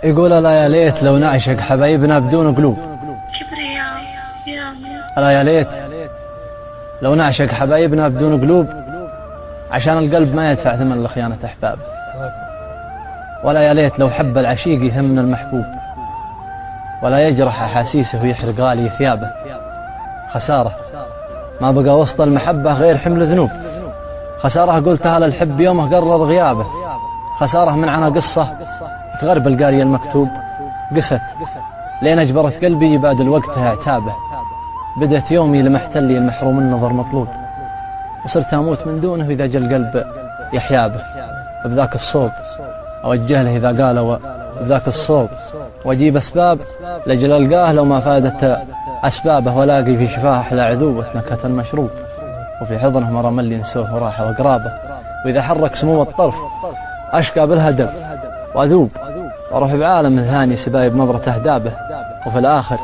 يقول لا يا ليت لو نعشق حبايبنا بدون قلوب. لا يا ليت لو نعشق حبايبنا بدون قلوب، عشان القلب ما يدفع ثمن لخيانة أحبابه. ولا يا ليت لو حب العشيق يهمن المحبوب، ولا يجرح أحاسيسه ويحرق غالي ثيابه. خسارة ما بقى وسط المحبة غير حمل ذنوب، خسارة قلتها للحب يومه قرر غيابه. خسارة من عنا قصة تغرب القاري المكتوب، قست لين أجبرت قلبي يبادل وقتها اعتابه. بدأت يومي لمحتلي المحروم النظر مطلوب، وصرت أموت من دونه إذا جا القلب يحيابه. بذاك الصوب أوجه له إذا قال بذاك الصوب، وأجيب أسباب لجل ألقاه لو ما فادت أسبابه. ولاقي في شفاه أحلى عذوبة نكهة المشروب، وفي حضنه مرم اللي نسوه وراحه وقرابه. وإذا حرك سمو الطرف أشقى بالهدب وأذوب، وأروح بعالم ثاني سبايب نظرة أهدابه. وفي الآخر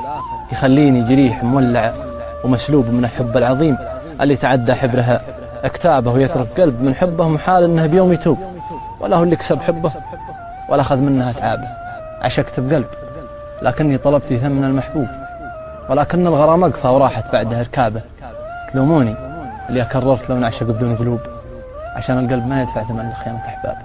يخليني جريح مولع ومسلوب من الحب العظيم اللي تعدى حبرها اكتابه. ويترك قلب من حبه محال انه بيوم يتوب، ولا هو اللي كسب حبه ولا أخذ منها تعابه. عشقت بقلب لكني طلبت ثمن المحبوب، ولكن الغرام أقفى وراحت بعدها ركابه. تلوموني اللي أكررت لو نعشق بدون قلوب، عشان القلب ما يدفع ثمن لخيانة أحبابه.